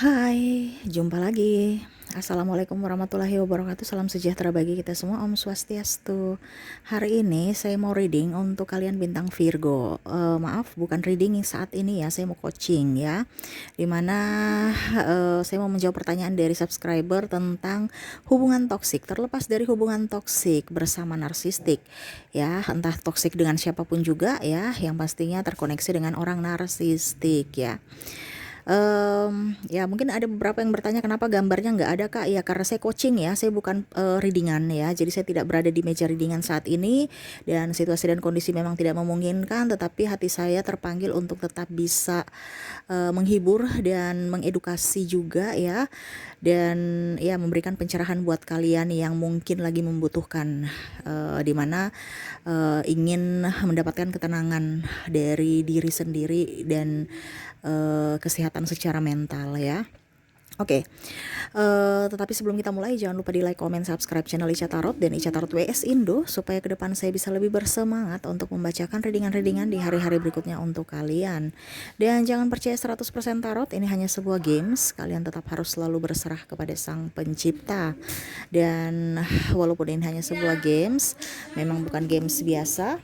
Hai, jumpa lagi. Assalamualaikum warahmatullahi wabarakatuh. Salam sejahtera bagi kita semua. Om Swastiastu. Hari ini saya mau reading untuk kalian bintang Virgo. Maaf, bukan reading saat ini ya. Saya mau coaching ya. Dimana saya mau menjawab pertanyaan dari subscriber tentang hubungan toksik. Terlepas dari hubungan toksik bersama narsistik, ya, entah toksik dengan siapapun juga ya. Yang pastinya terkoneksi dengan orang narsistik ya. Ya mungkin ada beberapa yang bertanya kenapa gambarnya nggak ada kak. Ya karena saya coaching ya, saya bukan readingan ya, jadi saya tidak berada di meja readingan saat ini dan situasi dan kondisi memang tidak memungkinkan, tetapi hati saya terpanggil untuk tetap bisa menghibur dan mengedukasi juga ya, dan ya memberikan pencerahan buat kalian yang mungkin lagi membutuhkan, di mana ingin mendapatkan ketenangan dari diri sendiri dan kesehatan secara mental ya. Oke, tetapi sebelum kita mulai jangan lupa di like, comment, subscribe channel Ica Tarot dan Ica Tarot WS Indo supaya ke depan saya bisa lebih bersemangat untuk membacakan readingan-readingan di hari-hari berikutnya untuk kalian. Dan jangan percaya 100% tarot, ini hanya sebuah games, kalian tetap harus selalu berserah kepada Sang Pencipta. Dan walaupun ini hanya sebuah games, memang bukan games biasa.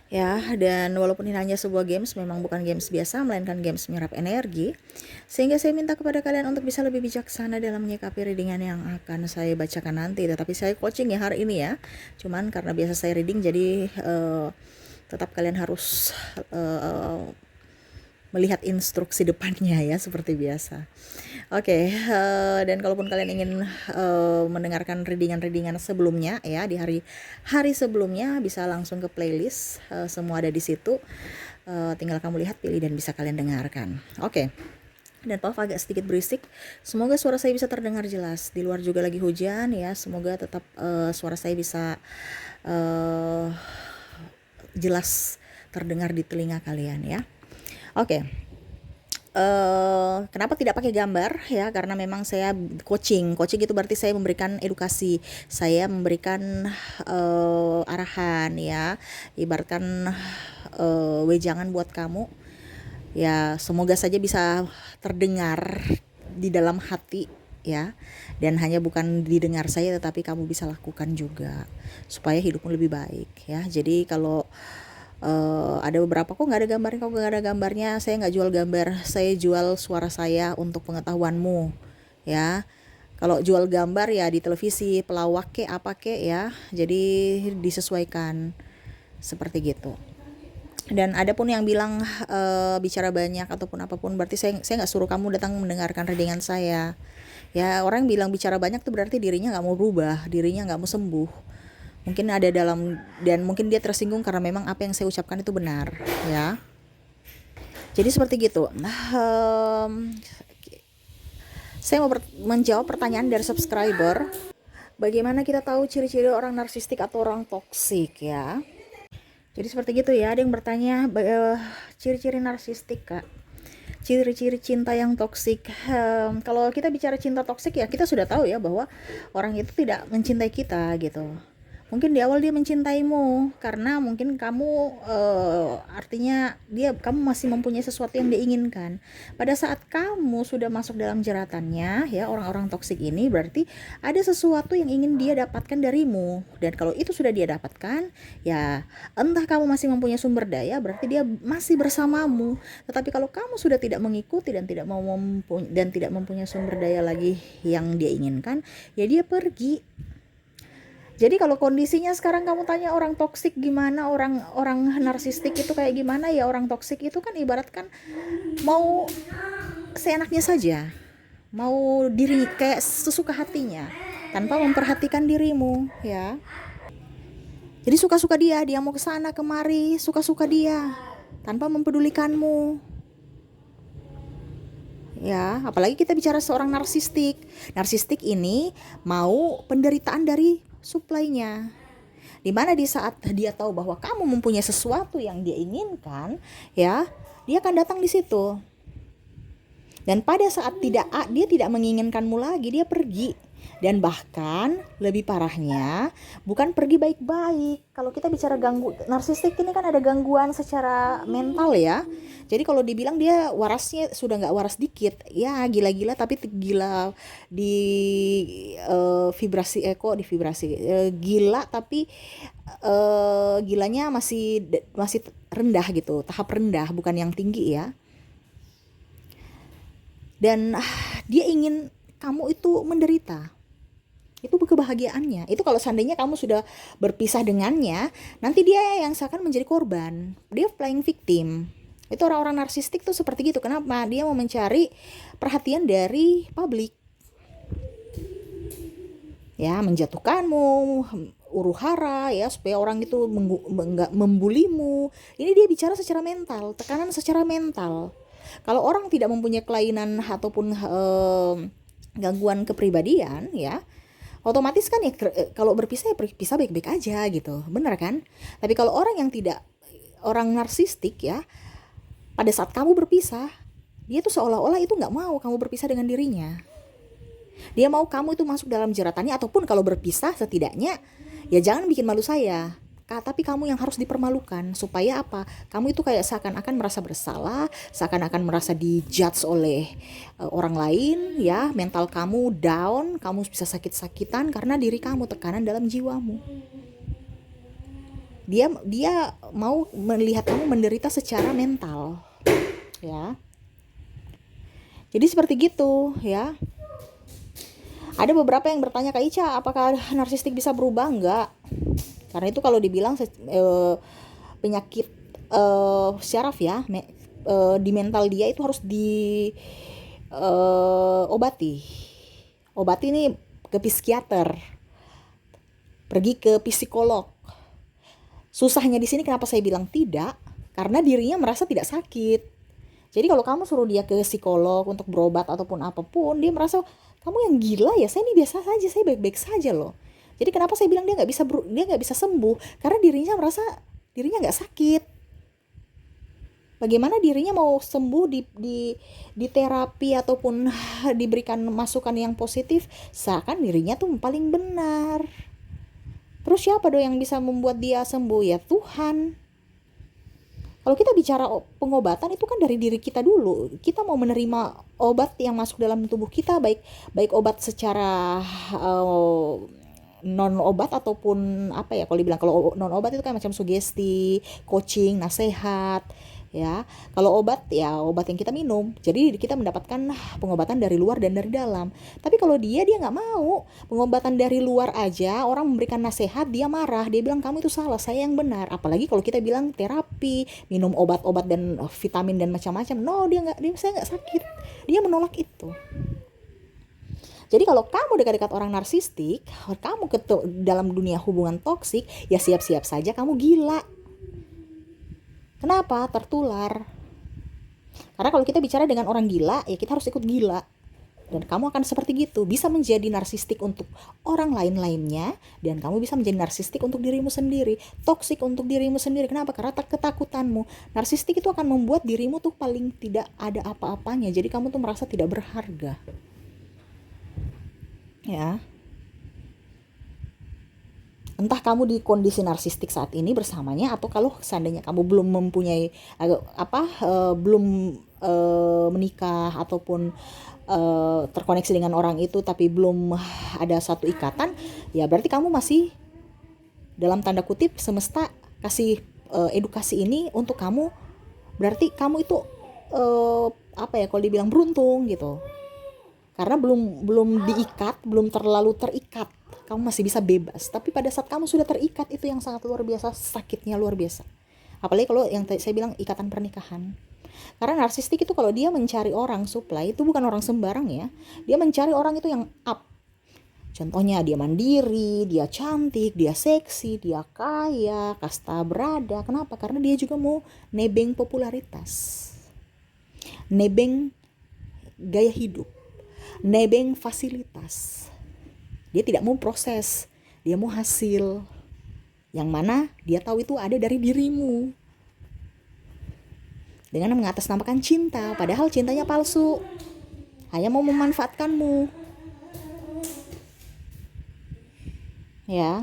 Ya, dan walaupun ini hanya sebuah games, memang bukan games biasa, melainkan games menyerap energi. Sehingga saya minta kepada kalian untuk bisa lebih bijaksana dalam menyikapi readingan yang akan saya bacakan nanti. Tetapi saya coaching ya hari ini ya. Cuman karena biasa saya reading, jadi tetap kalian harus melihat instruksi depannya ya, seperti biasa. Oke, dan kalaupun kalian ingin mendengarkan readingan-readingan sebelumnya ya, di hari sebelumnya bisa langsung ke playlist, semua ada di situ. Tinggal kamu lihat, pilih dan bisa kalian dengarkan. Oke. Dan maaf agak sedikit berisik. Semoga suara saya bisa terdengar jelas. Di luar juga lagi hujan ya. Semoga tetap suara saya bisa jelas terdengar di telinga kalian ya. Oke. Kenapa tidak pakai gambar ya, karena memang saya coaching itu berarti saya memberikan edukasi, saya memberikan arahan ya, ibaratkan wejangan buat kamu ya, semoga saja bisa terdengar di dalam hati ya, dan hanya bukan didengar saya tetapi kamu bisa lakukan juga supaya hidupmu lebih baik ya. Jadi kalau ada beberapa, kok nggak ada gambarnya, saya nggak jual gambar, saya jual suara saya untuk pengetahuanmu ya. Kalau jual gambar ya di televisi, pelawak ke apa ke ya, jadi disesuaikan seperti gitu. Dan ada pun yang bilang bicara banyak ataupun apapun, berarti saya nggak suruh kamu datang mendengarkan readingan saya ya. Orang bilang bicara banyak tuh berarti dirinya nggak mau berubah, dirinya nggak mau sembuh. Mungkin ada dalam, dan mungkin dia tersinggung karena memang apa yang saya ucapkan itu benar ya. Jadi seperti gitu. Saya mau menjawab pertanyaan dari subscriber. Bagaimana kita tahu ciri-ciri orang narsistik atau orang toksik ya? Jadi seperti gitu ya. Ada yang bertanya ciri-ciri narsistik kak, ciri-ciri cinta yang toksik. Kalau kita bicara cinta toksik ya, kita sudah tahu ya bahwa orang itu tidak mencintai kita gitu. Mungkin di awal dia mencintaimu karena mungkin kamu artinya kamu masih mempunyai sesuatu yang dia inginkan. Pada saat kamu sudah masuk dalam jeratannya ya, orang-orang toksik ini berarti ada sesuatu yang ingin dia dapatkan darimu, dan kalau itu sudah dia dapatkan ya, entah kamu masih mempunyai sumber daya, berarti dia masih bersamamu. Tetapi kalau kamu sudah tidak mengikuti dan tidak mempunyai sumber daya lagi yang dia inginkan, ya dia pergi. Jadi kalau kondisinya sekarang kamu tanya orang toksik gimana, orang narsistik itu kayak gimana ya, orang toksik itu kan ibaratkan mau seenaknya saja, mau diri kayak sesuka hatinya tanpa memperhatikan dirimu ya. Jadi suka-suka dia mau kesana kemari, suka-suka dia tanpa mempedulikanmu ya. Apalagi kita bicara seorang narsistik ini mau penderitaan dari suplainya, dimana di saat dia tahu bahwa kamu mempunyai sesuatu yang dia inginkan ya, dia akan datang di situ. Dan pada saat dia tidak menginginkanmu lagi, dia pergi. Dan bahkan lebih parahnya bukan pergi baik-baik. Kalau kita bicara narsistik ini kan ada gangguan secara mental ya. Jadi kalau dibilang dia warasnya sudah nggak waras dikit, ya gila-gila tapi gila di vibrasi di vibrasi gila tapi gilanya masih rendah gitu, tahap rendah bukan yang tinggi ya. Dan dia ingin kamu itu menderita. Itu kebahagiaannya. Itu kalau seandainya kamu sudah berpisah dengannya, nanti dia yang seakan menjadi korban. Dia playing victim. Itu orang-orang narsistik tuh seperti gitu. Kenapa? Dia mau mencari perhatian dari publik. Ya, menjatuhkanmu, huru-hara ya, supaya orang itu nggak membulimu. Ini dia bicara secara mental, tekanan secara mental. Kalau orang tidak mempunyai kelainan ataupun gangguan kepribadian ya, otomatis kan ya kalau berpisah ya berpisah baik-baik aja gitu, benar kan? Tapi kalau orang narsistik ya, pada saat kamu berpisah, dia tuh seolah-olah itu nggak mau kamu berpisah dengan dirinya. Dia mau kamu itu masuk dalam jeratannya, ataupun kalau berpisah setidaknya ya jangan bikin malu saya. Tapi kamu yang harus dipermalukan. Supaya apa? Kamu itu kayak seakan-akan merasa bersalah, seakan-akan merasa dijudge oleh orang lain ya, mental kamu down, kamu bisa sakit-sakitan karena diri kamu, tekanan dalam jiwamu. Dia mau melihat kamu menderita secara mental ya. Jadi seperti gitu ya. Ada beberapa yang bertanya, Kak Ica, apakah narsistik bisa berubah? Enggak. Karena itu kalau dibilang penyakit syaraf ya, di mental dia itu harus diobati. Obati ini ke psikiater, pergi ke psikolog. Susahnya di sini kenapa saya bilang tidak? Karena dirinya merasa tidak sakit. Jadi kalau kamu suruh dia ke psikolog untuk berobat ataupun apapun, dia merasa kamu yang gila ya, saya ini biasa saja, saya baik-baik saja loh. Jadi kenapa saya bilang dia nggak bisa sembuh? Karena dirinya merasa dirinya nggak sakit. Bagaimana dirinya mau sembuh di terapi ataupun diberikan masukan yang positif, seakan dirinya tuh paling benar. Terus siapa dong yang bisa membuat dia sembuh? Ya Tuhan. Kalau kita bicara pengobatan itu kan dari diri kita dulu. Kita mau menerima obat yang masuk dalam tubuh kita, baik obat secara non obat ataupun apa ya, kalau dibilang kalau non obat itu kan macam sugesti, coaching, nasihat ya. Kalau obat ya obat yang kita minum, jadi kita mendapatkan pengobatan dari luar dan dari dalam. Tapi kalau dia nggak mau pengobatan dari luar aja, orang memberikan nasihat dia marah, dia bilang kamu itu salah, saya yang benar. Apalagi kalau kita bilang terapi, minum obat-obat dan vitamin dan macam-macam, no, saya nggak sakit, dia menolak itu. Jadi kalau kamu dekat-dekat orang narsistik, kamu dalam dunia hubungan toksik, ya siap-siap saja kamu gila. Kenapa? Tertular. Karena kalau kita bicara dengan orang gila, ya kita harus ikut gila. Dan kamu akan seperti gitu, bisa menjadi narsistik untuk orang lain-lainnya, dan kamu bisa menjadi narsistik untuk dirimu sendiri, toksik untuk dirimu sendiri. Kenapa? Karena ketakutanmu. Narsistik itu akan membuat dirimu tuh paling tidak ada apa-apanya, jadi kamu tuh merasa tidak berharga. Ya, entah kamu di kondisi narsistik saat ini bersamanya, atau kalau seandainya kamu belum mempunyai belum menikah ataupun terkoneksi dengan orang itu tapi belum ada satu ikatan, ya berarti kamu masih dalam tanda kutip semesta kasih edukasi ini untuk kamu. Berarti kamu itu kalau dibilang beruntung gitu. Karena belum diikat, belum terlalu terikat, kamu masih bisa bebas. Tapi pada saat kamu sudah terikat, itu yang sangat luar biasa, sakitnya luar biasa. Apalagi kalau yang saya bilang ikatan pernikahan. Karena narsistik itu kalau dia mencari orang supply, itu bukan orang sembarang ya. Dia mencari orang itu yang up. Contohnya dia mandiri, dia cantik, dia seksi, dia kaya, kasta berada. Kenapa? Karena dia juga mau nebeng popularitas, nebeng gaya hidup, nebeng fasilitas. Dia tidak mau proses, dia mau hasil, yang mana dia tahu itu ada dari dirimu, dengan mengatasnamakan cinta, padahal cintanya palsu, hanya mau memanfaatkanmu. ya.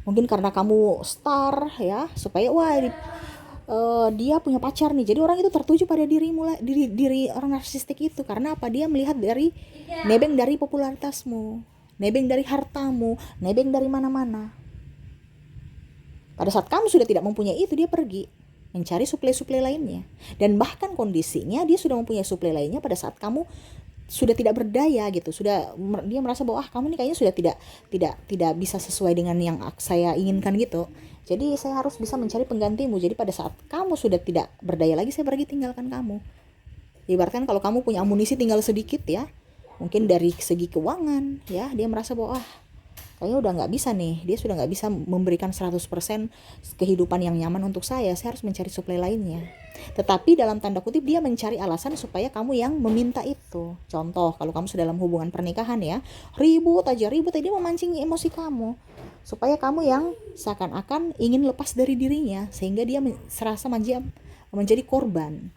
Mungkin karena kamu star ya, supaya dia punya pacar nih. Jadi orang itu tertuju pada diri orang narsistik itu. Karena apa? Dia melihat dari nebeng dari popularitasmu, nebeng dari hartamu, nebeng dari mana-mana. Pada saat kamu sudah tidak mempunyai itu, dia pergi mencari suplai-suplai lainnya. Dan bahkan kondisinya dia sudah mempunyai suplai lainnya pada saat kamu sudah tidak berdaya gitu. Dia merasa bahwa kamu ini kayaknya sudah tidak bisa sesuai dengan yang saya inginkan gitu. Jadi saya harus bisa mencari penggantimu. Jadi pada saat kamu sudah tidak berdaya lagi, saya pergi tinggalkan kamu. Ibaratkan kalau kamu punya amunisi tinggal sedikit ya, mungkin dari segi keuangan ya, dia merasa bahwa kayaknya udah nggak bisa nih, dia sudah nggak bisa memberikan 100% kehidupan yang nyaman untuk saya harus mencari suplai lainnya. Tetapi dalam tanda kutip dia mencari alasan supaya kamu yang meminta itu. Contoh, kalau kamu sudah dalam hubungan pernikahan ya, ribut aja, dia memancing emosi kamu supaya kamu yang seakan-akan ingin lepas dari dirinya, sehingga dia serasa menjadi korban.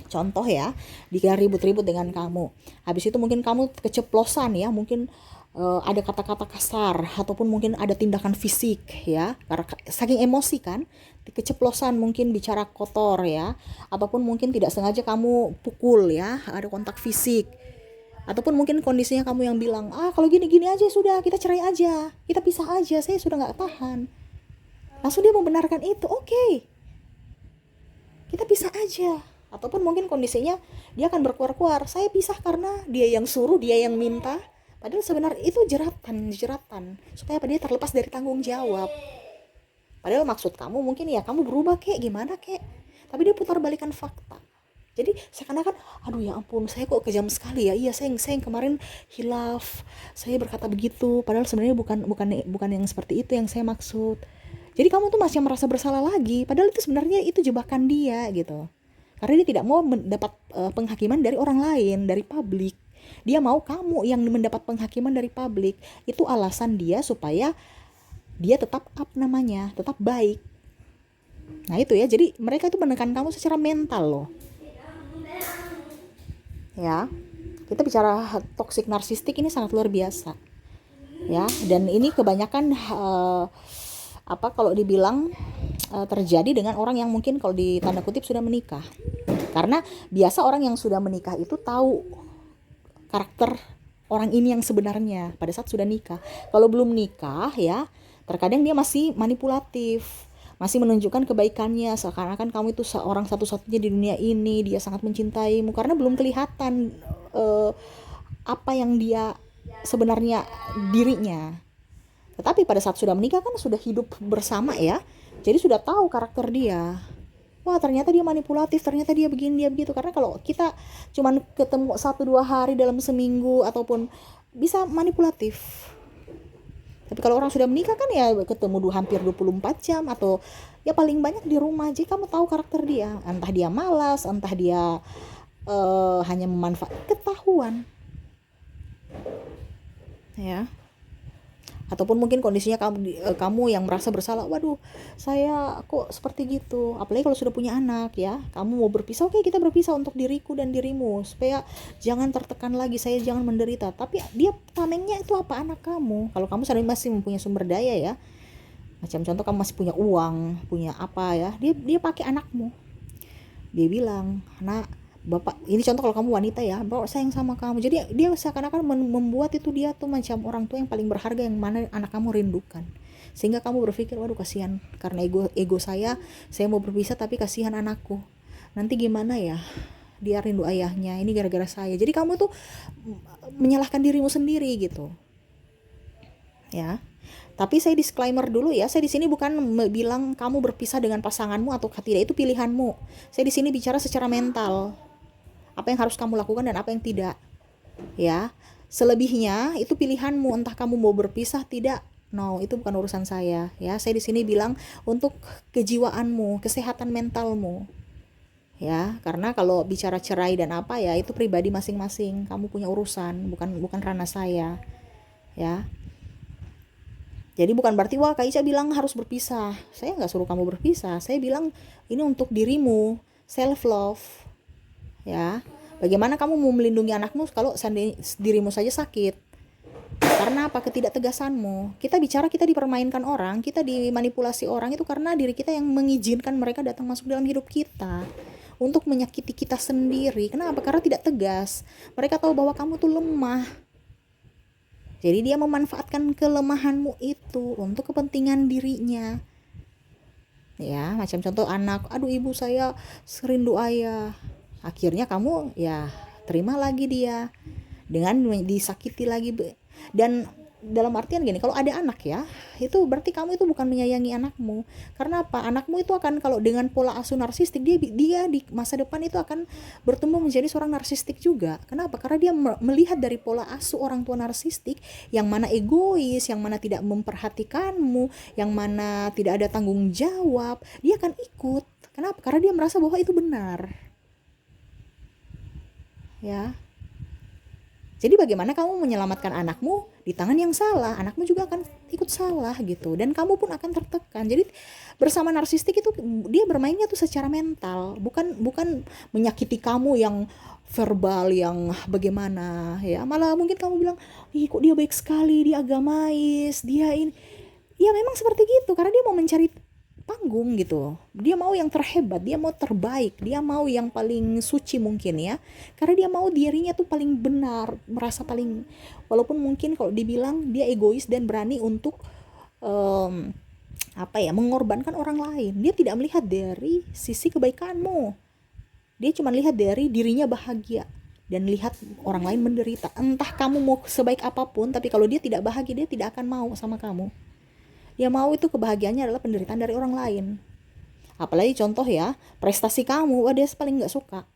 Contoh ya, dia ribut-ribut dengan kamu, habis itu mungkin kamu keceplosan ya, mungkin ada kata-kata kasar ataupun mungkin ada tindakan fisik ya, karena saking emosi kan, keceplosan mungkin bicara kotor ya, ataupun mungkin tidak sengaja kamu pukul ya, ada kontak fisik, ataupun mungkin kondisinya kamu yang bilang kalau gini-gini aja sudah, kita cerai aja, kita pisah aja, saya sudah nggak tahan. Langsung dia membenarkan itu, oke, kita pisah aja. Ataupun mungkin kondisinya dia akan berkuar-kuar, saya pisah karena dia yang suruh, dia yang minta. Padahal sebenarnya itu jeratan supaya dia terlepas dari tanggung jawab. Padahal maksud kamu mungkin ya kamu berubah kek, gimana kek, tapi dia putar balikan fakta. Jadi seakan-akan aduh ya ampun, saya kok kejam sekali ya, iya saya yang kemarin hilaf, saya berkata begitu, padahal sebenarnya bukan yang seperti itu yang saya maksud. Jadi kamu tuh masih merasa bersalah lagi, padahal itu sebenarnya itu jebakan dia gitu. Karena dia tidak mau mendapat penghakiman dari orang lain, dari publik. Dia mau kamu yang mendapat penghakiman dari publik. Itu alasan dia supaya dia tetap tetap baik. Nah itu ya, jadi mereka itu menekan kamu secara mental loh. Ya, kita bicara toxic narsistik ini sangat luar biasa. Ya, dan ini kebanyakan kalau dibilang terjadi dengan orang yang mungkin kalau di tanda kutip sudah menikah. Karena biasa orang yang sudah menikah itu tahu karakter orang ini yang sebenarnya pada saat sudah nikah. Kalau belum nikah ya, terkadang dia masih manipulatif, masih menunjukkan kebaikannya, seakan-akan kamu itu seorang satu-satunya di dunia ini, dia sangat mencintaimu, karena belum kelihatan apa yang dia sebenarnya dirinya. Tetapi pada saat sudah menikah kan sudah hidup bersama ya, jadi sudah tahu karakter dia. Wah ternyata dia manipulatif, ternyata dia begini, dia begitu. Karena kalau kita cuman ketemu 1-2 hari dalam seminggu ataupun bisa manipulatif. Tapi kalau orang sudah menikah kan ya ketemu hampir 24 jam atau ya paling banyak di rumah. Jadi kamu tahu karakter dia. Entah dia malas, entah dia hanya memanfaatkan, ketahuan. Ya. Ataupun mungkin kondisinya kamu yang merasa bersalah, waduh saya kok seperti gitu, apalagi kalau sudah punya anak ya, kamu mau berpisah, oke kita berpisah untuk diriku dan dirimu supaya jangan tertekan lagi, saya jangan menderita. Tapi dia tamengnya itu apa? Anak kamu. Kalau kamu masih mempunyai sumber daya ya, macam contoh kamu masih punya uang, punya apa ya, dia pakai anakmu. Dia bilang, nak, bapak, ini contoh kalau kamu wanita ya, bapak sayang sama kamu. Jadi dia seakan-akan membuat itu dia tuh macam orang tua yang paling berharga yang mana anak kamu rindukan. Sehingga kamu berpikir, waduh kasihan, karena ego saya mau berpisah tapi kasihan anakku. Nanti gimana ya? Dia rindu ayahnya, ini gara-gara saya. Jadi kamu tuh menyalahkan dirimu sendiri gitu. Ya. Tapi saya disclaimer dulu ya, saya di sini bukan bilang kamu berpisah dengan pasanganmu atau tidak, itu pilihanmu. Saya di sini bicara secara mental. Apa yang harus kamu lakukan dan apa yang tidak. Ya. Selebihnya itu pilihanmu, entah kamu mau berpisah tidak. No, itu bukan urusan saya. Ya, saya di sini bilang untuk kejiwaanmu, kesehatan mentalmu. Ya, karena kalau bicara cerai dan apa ya itu pribadi masing-masing. Kamu punya urusan, bukan ranah saya. Ya. Jadi bukan berarti wah Kak Ica bilang harus berpisah. Saya nggak suruh kamu berpisah. Saya bilang ini untuk dirimu, self love. Ya. Bagaimana kamu mau melindungi anakmu kalau dirimu saja sakit? Karena apa? Ketidaktegasanmu. Kita bicara kita dipermainkan orang, kita dimanipulasi orang itu karena diri kita yang mengizinkan mereka datang masuk dalam hidup kita untuk menyakiti kita sendiri. Kenapa? Karena tidak tegas. Mereka tahu bahwa kamu tuh lemah. Jadi dia memanfaatkan kelemahanmu itu untuk kepentingan dirinya. Ya, macam contoh anak, aduh ibu saya serindu ayah. Akhirnya kamu ya terima lagi dia dengan disakiti lagi. Dan dalam artian gini, kalau ada anak ya, itu berarti kamu itu bukan menyayangi anakmu. Karena apa? Anakmu itu akan, kalau dengan pola asuh narsistik, dia di masa depan itu akan bertumbuh menjadi seorang narsistik juga. Kenapa? Karena dia melihat dari pola asuh orang tua narsistik, yang mana egois, yang mana tidak memperhatikanmu, yang mana tidak ada tanggung jawab, dia akan ikut. Kenapa? Karena dia merasa bahwa itu benar. Ya. Jadi bagaimana kamu menyelamatkan anakmu di tangan yang salah, anakmu juga akan ikut salah gitu, dan kamu pun akan tertekan. Jadi bersama narsistik itu dia bermainnya tuh secara mental, bukan menyakiti kamu yang verbal, yang bagaimana ya. Malah mungkin kamu bilang, ih kok dia baik sekali, dia agamais, dia ini. Ya memang seperti gitu, karena dia mau mencari panggung gitu. Dia mau yang terhebat, dia mau terbaik, dia mau yang paling suci mungkin ya. Karena dia mau dirinya tuh paling benar, merasa paling, walaupun mungkin kalau dibilang dia egois dan berani untuk mengorbankan orang lain. Dia tidak melihat dari sisi kebaikanmu. Dia cuma lihat dari dirinya bahagia dan lihat orang lain menderita. Entah kamu mau sebaik apapun, tapi kalau dia tidak bahagia, dia tidak akan mau sama kamu. Dia mau itu kebahagiaannya adalah penderitaan dari orang lain. Apalagi contoh ya, prestasi kamu, wah dia paling gak suka.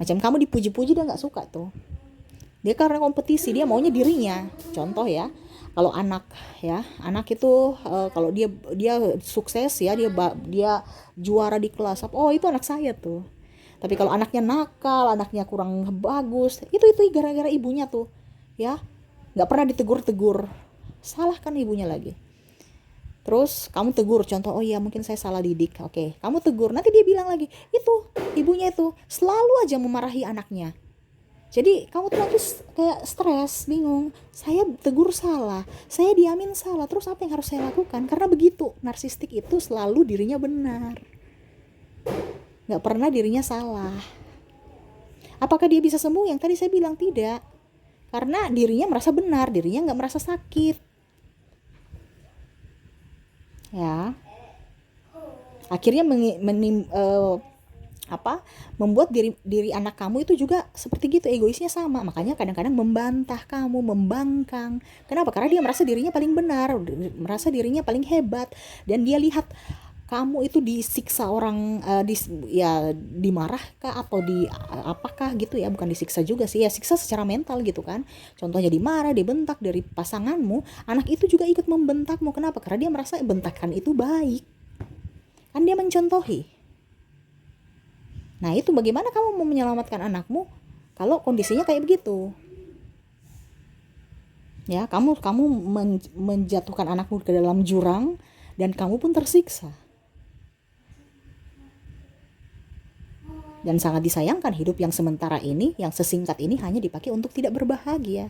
Macam kamu dipuji-puji, dia gak suka tuh. Dia karena kompetisi, dia maunya dirinya. Contoh ya, kalau anak ya, anak itu kalau dia sukses ya, dia juara di kelas, oh itu anak saya tuh. Tapi kalau anaknya nakal, anaknya kurang bagus, itu gara-gara ibunya tuh ya, gak pernah ditegur-tegur, salahkan ibunya lagi. Terus kamu tegur, contoh, oh iya mungkin saya salah didik. Oke, kamu tegur, nanti dia bilang lagi, itu ibunya itu selalu aja memarahi anaknya. Jadi kamu tuh nanti kayak stres, bingung. Saya tegur salah, saya diamin salah, terus apa yang harus saya lakukan? Karena begitu, narsistik itu selalu dirinya benar, gak pernah dirinya salah. Apakah dia bisa sembuh? Yang tadi saya bilang tidak. Karena dirinya merasa benar, dirinya gak merasa sakit. Ya, akhirnya membuat diri anak kamu itu juga seperti gitu, egoisnya sama. Makanya kadang-kadang membantah kamu, membangkang. Kenapa? Karena dia merasa dirinya paling benar, merasa dirinya paling hebat, dan dia lihat kamu itu disiksa orang, dimarahkah atau apakah gitu ya, bukan disiksa juga sih ya, siksa secara mental gitu kan. Contohnya dimarah, dibentak dari pasanganmu, anak itu juga ikut membentakmu. Kenapa? Karena dia merasa bentakan itu baik, kan dia mencontohi. Nah itu bagaimana kamu mau menyelamatkan anakmu kalau kondisinya kayak begitu ya. Kamu menjatuhkan anakmu ke dalam jurang dan kamu pun tersiksa. Dan sangat disayangkan hidup yang sementara ini, yang sesingkat ini hanya dipakai untuk tidak berbahagia.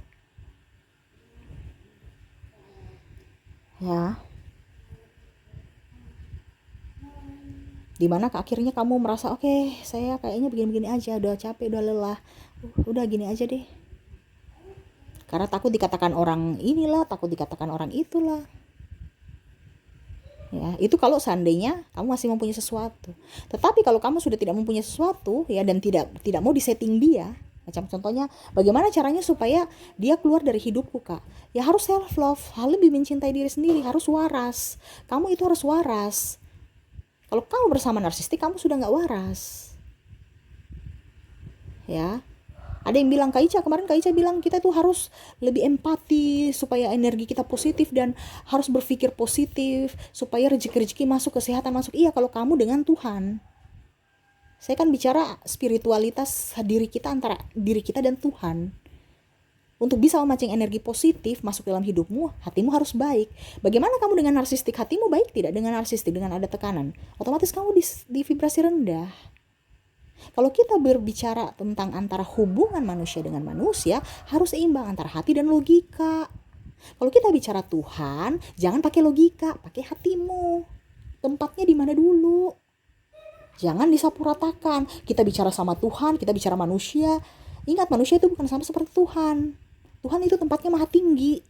Ya. Dimana akhirnya kamu merasa, oke, saya kayaknya begini-begini aja, udah capek, udah lelah, udah gini aja deh. Karena takut dikatakan orang inilah, takut dikatakan orang itulah. Ya, itu kalau seandainya kamu masih mempunyai sesuatu. Tetapi kalau kamu sudah tidak mempunyai sesuatu ya, dan tidak mau disetting dia, macam contohnya bagaimana caranya supaya dia keluar dari hidupku kak, ya harus self love, lebih mencintai diri sendiri, harus waras. Kamu itu harus waras. Kalau kamu bersama narsistik, kamu sudah gak waras ya. Ada yang bilang, kemarin Kak Ica bilang kita tuh harus lebih empati supaya energi kita positif, dan harus berpikir positif supaya rezeki masuk, kesehatan masuk. Iya, kalau kamu dengan Tuhan. Saya kan bicara spiritualitas diri kita, antara diri kita dan Tuhan. Untuk bisa memancing energi positif masuk dalam hidupmu, hatimu harus baik. Bagaimana kamu dengan narsistik? Hatimu baik tidak dengan narsistik, dengan ada tekanan? Otomatis kamu di vibrasi rendah. Kalau kita berbicara tentang antara hubungan manusia dengan manusia, harus seimbang antara hati dan logika. Kalau kita bicara Tuhan, jangan pakai logika, pakai hatimu. Tempatnya di mana dulu? Jangan disapu ratakan. Kita bicara sama Tuhan, kita bicara manusia. Ingat, manusia itu bukan sama seperti Tuhan. Tuhan itu tempatnya maha tinggi.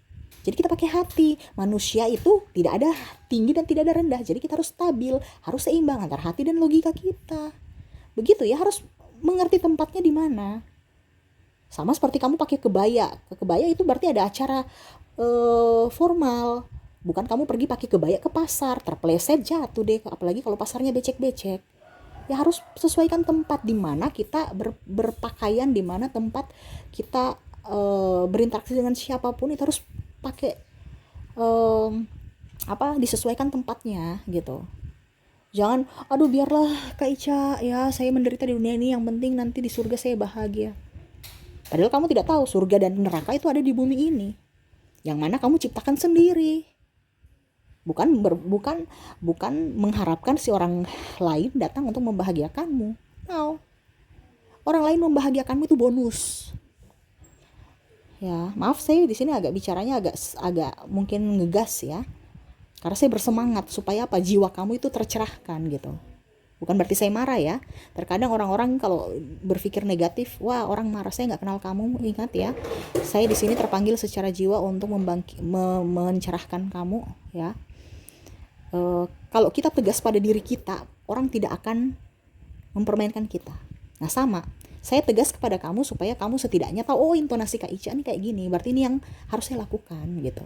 Jadi kita pakai hati. Manusia itu tidak ada tinggi dan tidak ada rendah. Jadi kita harus stabil, harus seimbang antara hati dan logika kita. Begitu ya, harus mengerti tempatnya di mana. Sama seperti kamu pakai kebaya. Kebaya itu berarti ada acara formal. Bukan kamu pergi pakai kebaya ke pasar, terpeleset jatuh deh. Apalagi kalau pasarnya becek-becek. Ya harus sesuaikan tempat di mana kita berpakaian, di mana tempat kita berinteraksi dengan siapapun, itu harus pakai disesuaikan tempatnya gitu. Jangan, aduh biarlah Kak Ica, ya saya menderita di dunia ini, yang penting nanti di surga saya bahagia. Padahal kamu tidak tahu surga dan neraka itu ada di bumi ini, yang mana kamu ciptakan sendiri. Bukan mengharapkan si orang lain datang untuk membahagiakanmu. No. Orang lain membahagiakanmu itu bonus. Ya, maaf saya di sini agak bicaranya agak mungkin ngegas ya. Karena saya bersemangat supaya jiwa kamu itu tercerahkan gitu. Bukan berarti saya marah ya. Terkadang orang-orang kalau berpikir negatif, wah orang marah, saya nggak kenal kamu. Ingat ya, saya di sini terpanggil secara jiwa untuk mencerahkan kamu ya. Kalau kita tegas pada diri kita, orang tidak akan mempermainkan kita. Nah sama, saya tegas kepada kamu supaya kamu setidaknya tahu, oh intonasi Kak Ica ini kayak gini, berarti ini yang harus saya lakukan gitu.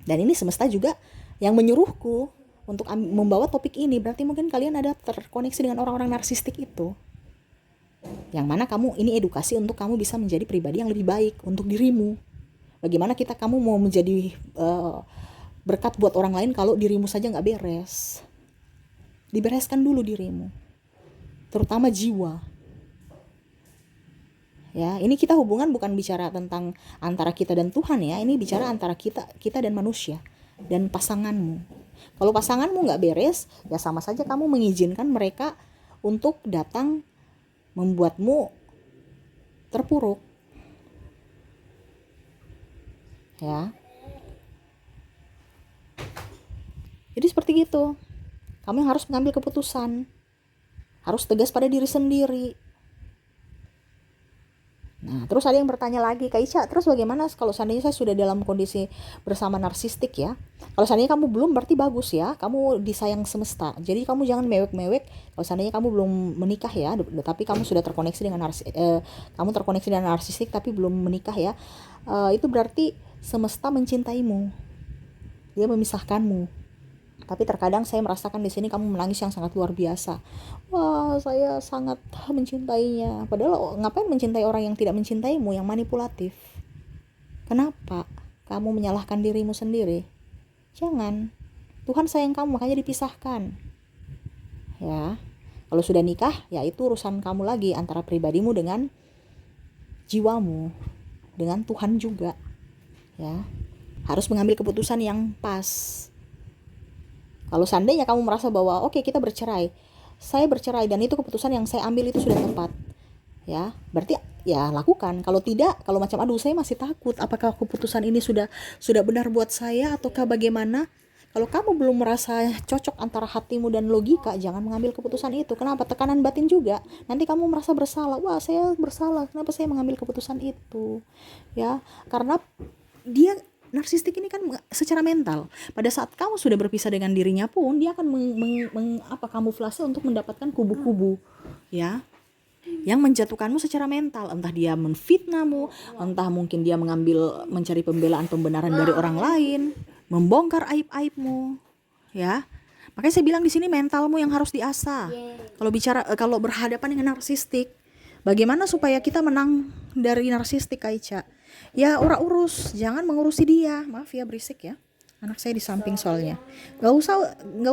Dan ini semesta juga yang menyuruhku untuk membawa topik ini, berarti mungkin kalian ada terkoneksi dengan orang-orang narsistik itu. Yang mana kamu, ini edukasi untuk kamu bisa menjadi pribadi yang lebih baik untuk dirimu. Bagaimana kamu mau menjadi berkat buat orang lain kalau dirimu saja gak beres. Dibereskan dulu dirimu, terutama jiwa. Ya, ini kita hubungan bukan bicara tentang antara kita dan Tuhan ya, ini bicara antara kita dan manusia dan pasanganmu. Kalau pasanganmu gak beres, ya sama saja kamu mengizinkan mereka untuk datang membuatmu terpuruk. Ya. Jadi seperti gitu. Kamu yang harus mengambil keputusan. Harus tegas pada diri sendiri. Nah, terus ada yang bertanya lagi, Kak Ica, terus bagaimana kalau seandainya saya sudah dalam kondisi bersama narsistik ya? Kalau seandainya kamu belum, berarti bagus ya, kamu disayang semesta. Jadi kamu jangan mewek-mewek. Kalau seandainya kamu belum menikah ya, tapi kamu sudah terkoneksi dengan narsistik tapi belum menikah ya, itu berarti semesta mencintaimu. Dia memisahkanmu. Tapi terkadang saya merasakan di sini kamu menangis yang sangat luar biasa. Wah, saya sangat mencintainya. Padahal ngapain mencintai orang yang tidak mencintaimu, yang manipulatif? Kenapa kamu menyalahkan dirimu sendiri? Jangan. Tuhan sayang kamu, makanya dipisahkan. Ya. Kalau sudah nikah, ya itu urusan kamu lagi, antara pribadimu dengan jiwamu, dengan Tuhan juga. Ya. Harus mengambil keputusan yang pas. Kalau seandainya kamu merasa bahwa oke, kita bercerai, saya bercerai dan itu keputusan yang saya ambil itu sudah tepat, ya berarti ya lakukan. Kalau tidak, kalau macam aduh saya masih takut, apakah keputusan ini sudah benar buat saya ataukah bagaimana? Kalau kamu belum merasa cocok antara hatimu dan logika, jangan mengambil keputusan itu. Kenapa? Tekanan batin juga. Nanti kamu merasa bersalah. Wah, saya bersalah. Kenapa saya mengambil keputusan itu? Ya, karena dia narsistik ini kan secara mental. Pada saat kamu sudah berpisah dengan dirinya pun, dia akan kamuflase untuk mendapatkan kubu-kubu, ya, yang menjatuhkanmu secara mental. Entah dia menfitnahmu, entah mungkin dia mencari pembenaran dari orang lain, membongkar aib-aibmu, ya. Makanya saya bilang di sini mentalmu yang harus diasah. Kalau berhadapan dengan narsistik, bagaimana supaya kita menang dari narsistik, Kaica? Ya urus, jangan mengurusi dia. Maaf ya berisik ya, anak saya di samping soalnya. Gak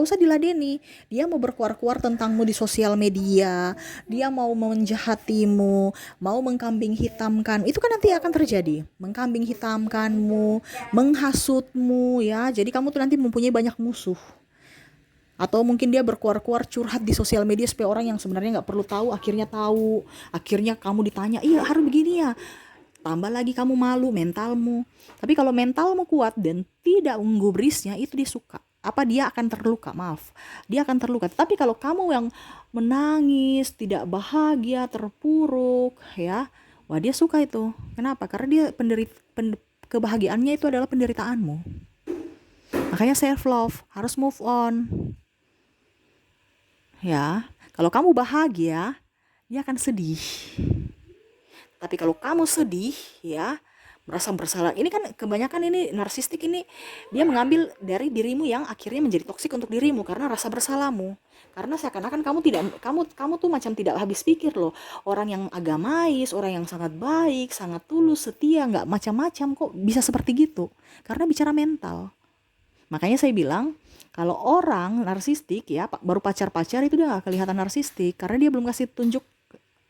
usah diladeni. Dia mau berkuar-kuar tentangmu di sosial media, dia mau menjahatimu, mau mengkambing hitamkan. Itu kan nanti akan terjadi, mengkambing hitamkanmu, menghasutmu ya. Jadi kamu tuh nanti mempunyai banyak musuh. Atau mungkin dia berkuar-kuar curhat di sosial media supaya orang yang sebenarnya nggak perlu tahu, akhirnya kamu ditanya, iya harus begini ya, tambah lagi kamu malu mentalmu. Tapi kalau mentalmu kuat dan tidak menggubrisnya, itu dia suka. Apa dia akan terluka? Maaf, dia akan terluka. Tapi kalau kamu yang menangis, tidak bahagia, terpuruk, ya, wah dia suka itu. Kenapa? Karena dia kebahagiaannya itu adalah penderitaanmu. Makanya self love, harus move on. Ya, kalau kamu bahagia, dia akan sedih. Tapi kalau kamu sedih, ya, merasa bersalah. Ini kan kebanyakan ini narsistik ini dia mengambil dari dirimu yang akhirnya menjadi toksik untuk dirimu karena rasa bersalahmu. Karena seakan-akan kamu tuh macam tidak habis pikir loh. Orang yang agamais, orang yang sangat baik, sangat tulus, setia, nggak macam-macam kok bisa seperti gitu. Karena bicara mental. Makanya saya bilang kalau orang narsistik ya baru pacar-pacar itu dia gak kelihatan narsistik karena dia belum kasih tunjuk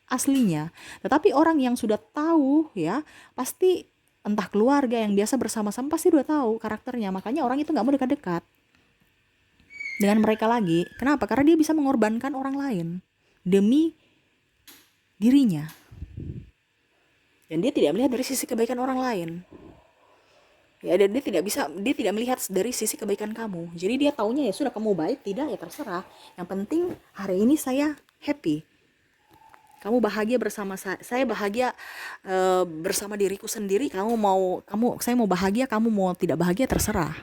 aslinya. Tetapi orang yang sudah tahu ya pasti entah keluarga yang biasa bersama-sama pasti udah tahu karakternya. Makanya orang itu nggak mau dekat-dekat dengan mereka lagi. Kenapa? Karena dia bisa mengorbankan orang lain demi dirinya. Dan dia tidak melihat dari sisi kebaikan orang lain. Ya, dan dia tidak melihat dari sisi kebaikan kamu. Jadi dia taunya ya sudah kamu baik, tidak ya terserah. Yang penting hari ini saya happy. Kamu bahagia bersama saya bahagia bersama diriku sendiri. Saya mau bahagia, kamu mau tidak bahagia terserah.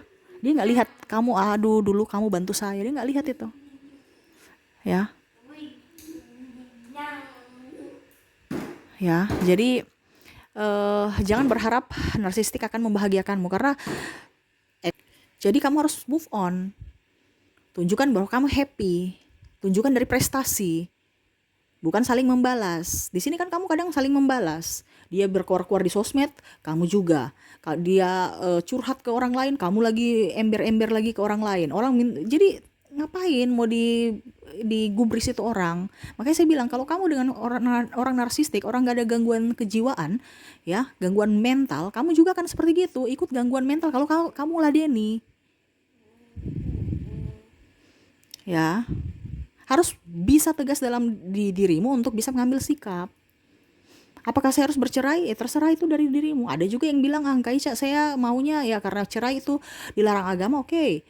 Dia nggak lihat kamu, aduh dulu kamu bantu saya, dia nggak lihat itu. Ya, ya. Jadi jangan berharap narsistik akan membahagiakanmu karena jadi kamu harus move on. Tunjukkan bahwa kamu happy. Tunjukkan dari prestasi. Bukan saling membalas. Di sini kan kamu kadang saling membalas. Dia berkuar-kuar di sosmed, kamu juga. Dia curhat ke orang lain, kamu lagi ember-ember lagi ke orang lain. Jadi ngapain mau digubris itu orang? Makanya saya bilang kalau kamu dengan orang narsistik, orang gak ada gangguan kejiwaan, ya, gangguan mental, kamu juga kan seperti gitu, ikut gangguan mental kalau kamu ladeni. Ya. Harus bisa tegas dalam dirimu untuk bisa mengambil sikap. Apakah saya harus bercerai? Terserah itu dari dirimu. Ada juga yang bilang, Kak Ica, saya maunya ya karena cerai itu dilarang agama, oke.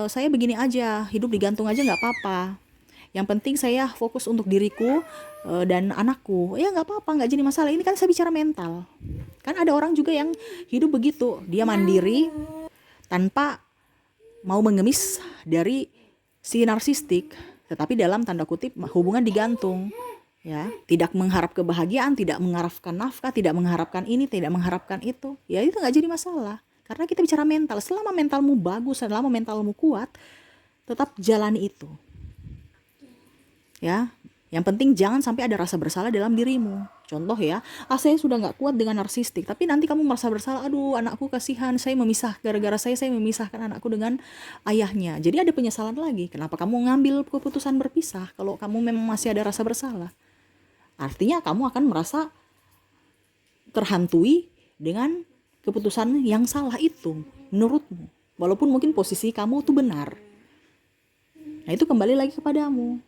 Saya begini aja, hidup digantung aja nggak apa-apa. Yang penting saya fokus untuk diriku dan anakku. Ya nggak apa-apa, nggak jadi masalah. Ini kan saya bicara mental. Kan ada orang juga yang hidup begitu. Dia mandiri tanpa mau mengemis dari si narsistik. Tetapi dalam tanda kutip hubungan digantung, ya, tidak mengharap kebahagiaan, tidak mengharapkan nafkah, tidak mengharapkan ini, tidak mengharapkan itu, ya itu nggak jadi masalah. Karena kita bicara mental, selama mentalmu bagus, selama mentalmu kuat, tetap jalani itu, ya. Yang penting jangan sampai ada rasa bersalah dalam dirimu. Contoh ya, saya sudah nggak kuat dengan narsistik, tapi nanti kamu merasa bersalah, aduh anakku kasihan, gara-gara saya memisahkan anakku dengan ayahnya. Jadi ada penyesalan lagi. Kenapa kamu ngambil keputusan berpisah kalau kamu memang masih ada rasa bersalah? Artinya kamu akan merasa terhantui dengan keputusan yang salah itu menurutmu. Walaupun mungkin posisi kamu tuh benar. Nah itu kembali lagi kepadamu.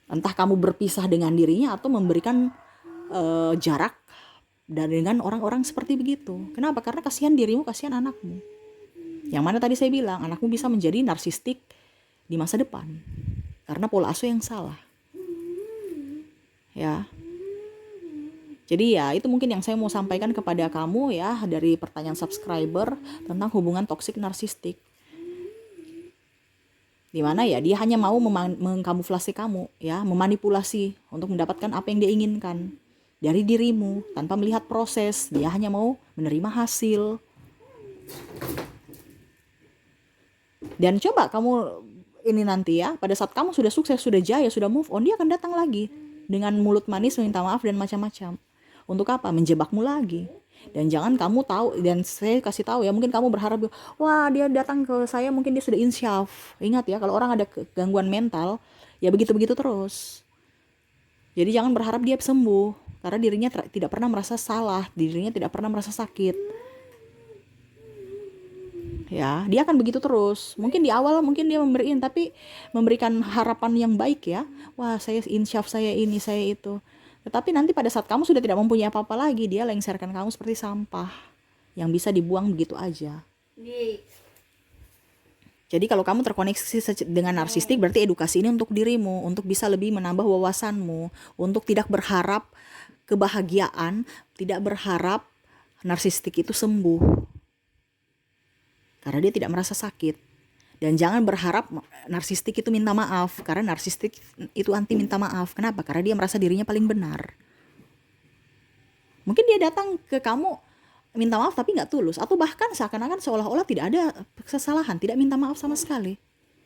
Entah kamu berpisah dengan dirinya atau memberikan jarak dan dengan orang-orang seperti begitu. Kenapa? Karena kasihan dirimu, kasihan anakmu. Yang mana tadi saya bilang, anakmu bisa menjadi narsistik di masa depan. Karena pola asuh yang salah. Ya. Jadi ya itu mungkin yang saya mau sampaikan kepada kamu ya dari pertanyaan subscriber tentang hubungan toksik narsistik. Dimana ya dia hanya mau mengkamuflase kamu ya, memanipulasi untuk mendapatkan apa yang dia inginkan dari dirimu tanpa melihat proses. Dia hanya mau menerima hasil. Dan coba kamu ini nanti ya, pada saat kamu sudah sukses, sudah jaya, sudah move on, dia akan datang lagi dengan mulut manis meminta maaf dan macam-macam. Untuk apa? Menjebakmu lagi. Dan jangan kamu tahu, dan saya kasih tahu ya, mungkin kamu berharap, wah dia datang ke saya, mungkin dia sudah insyaf. Ingat ya, kalau orang ada gangguan mental, ya begitu-begitu terus. Jadi jangan berharap dia sembuh, karena dirinya tidak pernah merasa salah, dirinya tidak pernah merasa sakit. Ya, dia akan begitu terus. Mungkin di awal mungkin dia tapi memberikan harapan yang baik ya. Wah, saya insyaf, saya ini, saya itu. Tetapi nanti pada saat kamu sudah tidak mempunyai apa-apa lagi, dia lengserkan kamu seperti sampah yang bisa dibuang begitu aja. Jadi kalau kamu terkoneksi dengan narsistik, berarti edukasi ini untuk dirimu, untuk bisa lebih menambah wawasanmu, untuk tidak berharap kebahagiaan, tidak berharap narsistik itu sembuh. Karena dia tidak merasa sakit. Dan jangan berharap narsistik itu minta maaf, karena narsistik itu anti minta maaf. Kenapa? Karena dia merasa dirinya paling benar. Mungkin dia datang ke kamu minta maaf tapi nggak tulus, atau bahkan seakan-akan seolah-olah tidak ada kesalahan, tidak minta maaf sama sekali.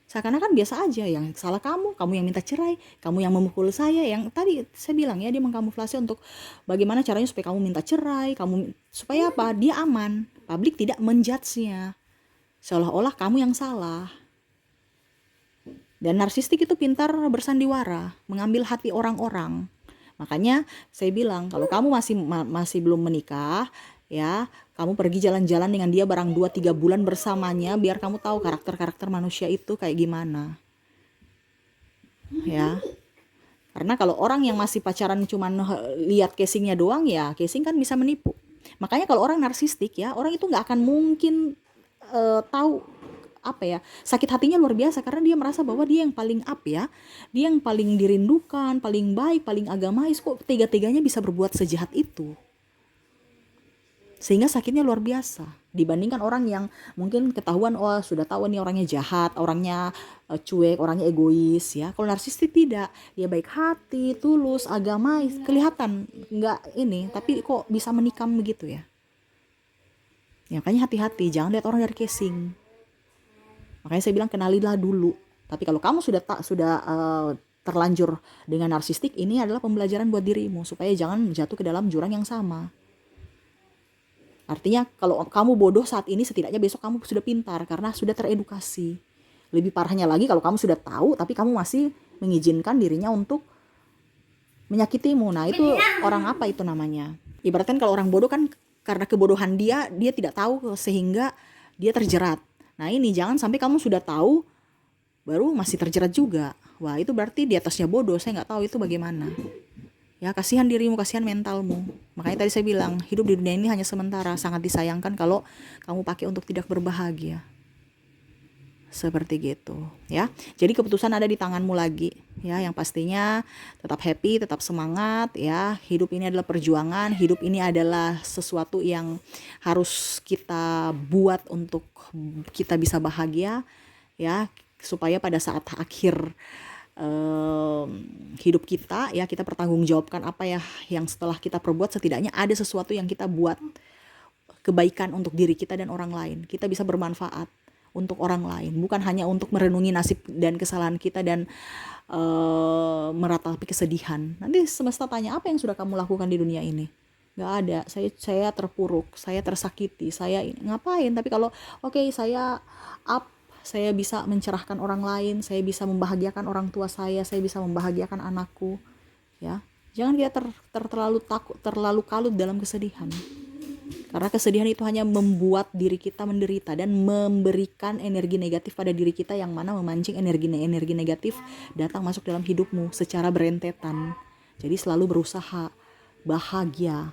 Seakan-akan biasa aja, yang salah kamu yang minta cerai, kamu yang memukul saya, yang tadi saya bilang ya, dia mengkamuflase untuk bagaimana caranya supaya kamu minta cerai, supaya apa? Dia aman, publik tidak menjudge-nya. Seolah-olah kamu yang salah. Dan narsistik itu pintar bersandiwara, mengambil hati orang-orang. Makanya saya bilang, kalau kamu masih belum menikah, ya, kamu pergi jalan-jalan dengan dia barang 2-3 bulan bersamanya, biar kamu tahu karakter-karakter manusia itu kayak gimana. Ya. Karena kalau orang yang masih pacaran cuman lihat casingnya doang, ya casing kan bisa menipu. Makanya kalau orang narsistik ya, orang itu nggak akan mungkin tahu sakit hatinya luar biasa, karena dia merasa bahwa dia yang paling up ya, dia yang paling dirindukan, paling baik, paling agamais, kok tega-teganya bisa berbuat sejahat itu, sehingga sakitnya luar biasa dibandingkan orang yang mungkin ketahuan sudah tahu nih orangnya jahat, orangnya cuek, orangnya egois ya. Kalau narsistik tidak, dia baik hati, tulus, agamais, kelihatan nggak ini, tapi kok bisa menikam begitu ya. Ya, makanya hati-hati, jangan lihat orang dari casing. Makanya saya bilang kenalilah dulu. Tapi kalau kamu sudah terlanjur dengan narsistik, ini adalah pembelajaran buat dirimu supaya jangan jatuh ke dalam jurang yang sama. Artinya kalau kamu bodoh saat ini, setidaknya besok kamu sudah pintar karena sudah teredukasi. Lebih parahnya lagi kalau kamu sudah tahu tapi kamu masih mengizinkan dirinya untuk menyakitimu. Nah, itu orang apa itu namanya? Ibaratkan kalau orang bodoh kan karena kebodohan dia tidak tahu sehingga dia terjerat. Nah, ini jangan sampai kamu sudah tahu baru masih terjerat juga. Wah, itu berarti di atasnya bodoh. Saya nggak tahu itu bagaimana. Ya, kasihan dirimu, kasihan mentalmu. Makanya tadi saya bilang, hidup di dunia ini hanya sementara. Sangat disayangkan kalau kamu pakai untuk tidak berbahagia. Seperti gitu ya. Jadi keputusan ada di tanganmu lagi ya. Yang pastinya tetap happy, tetap semangat ya. Hidup ini adalah perjuangan, hidup ini adalah sesuatu yang harus kita buat untuk kita bisa bahagia ya, supaya pada saat akhir hidup kita ya, kita pertanggungjawabkan apa ya yang setelah kita perbuat. Setidaknya ada sesuatu yang kita buat kebaikan untuk diri kita dan orang lain. Kita bisa bermanfaat untuk orang lain, bukan hanya untuk merenungi nasib dan kesalahan kita dan meratapi kesedihan. Nanti semesta tanya, apa yang sudah kamu lakukan di dunia ini? Gak ada. Saya terpuruk, saya tersakiti, saya ngapain? Tapi kalau saya up, saya bisa mencerahkan orang lain, saya bisa membahagiakan orang tua saya bisa membahagiakan anakku ya. Jangan kita terlalu kalut dalam kesedihan. Karena kesedihan itu hanya membuat diri kita menderita dan memberikan energi negatif pada diri kita, yang mana memancing energi negatif datang masuk dalam hidupmu secara berentetan. Jadi selalu berusaha bahagia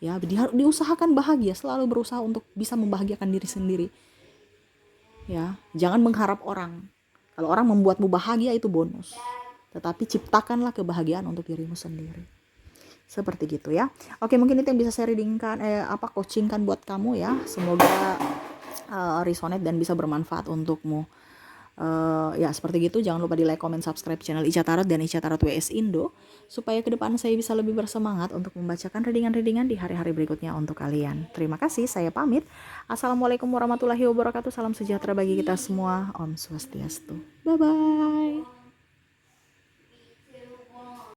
ya, diusahakan bahagia, selalu berusaha untuk bisa membahagiakan diri sendiri ya. Jangan mengharap orang. Kalau orang membuatmu bahagia itu bonus, tetapi ciptakanlah kebahagiaan untuk dirimu sendiri. Seperti gitu ya. Oke, mungkin itu yang bisa saya readingkan, coachingkan buat kamu ya. Semoga resonate dan bisa bermanfaat untukmu. Ya seperti gitu. Jangan lupa di like, comment, subscribe channel Ica Tarot dan Ica Tarot WS Indo, supaya ke depan saya bisa lebih bersemangat untuk membacakan readingan-readingan di hari-hari berikutnya untuk kalian. Terima kasih, saya pamit. Assalamualaikum warahmatullahi wabarakatuh. Salam sejahtera bagi kita semua. Om Swastiastu. Bye bye.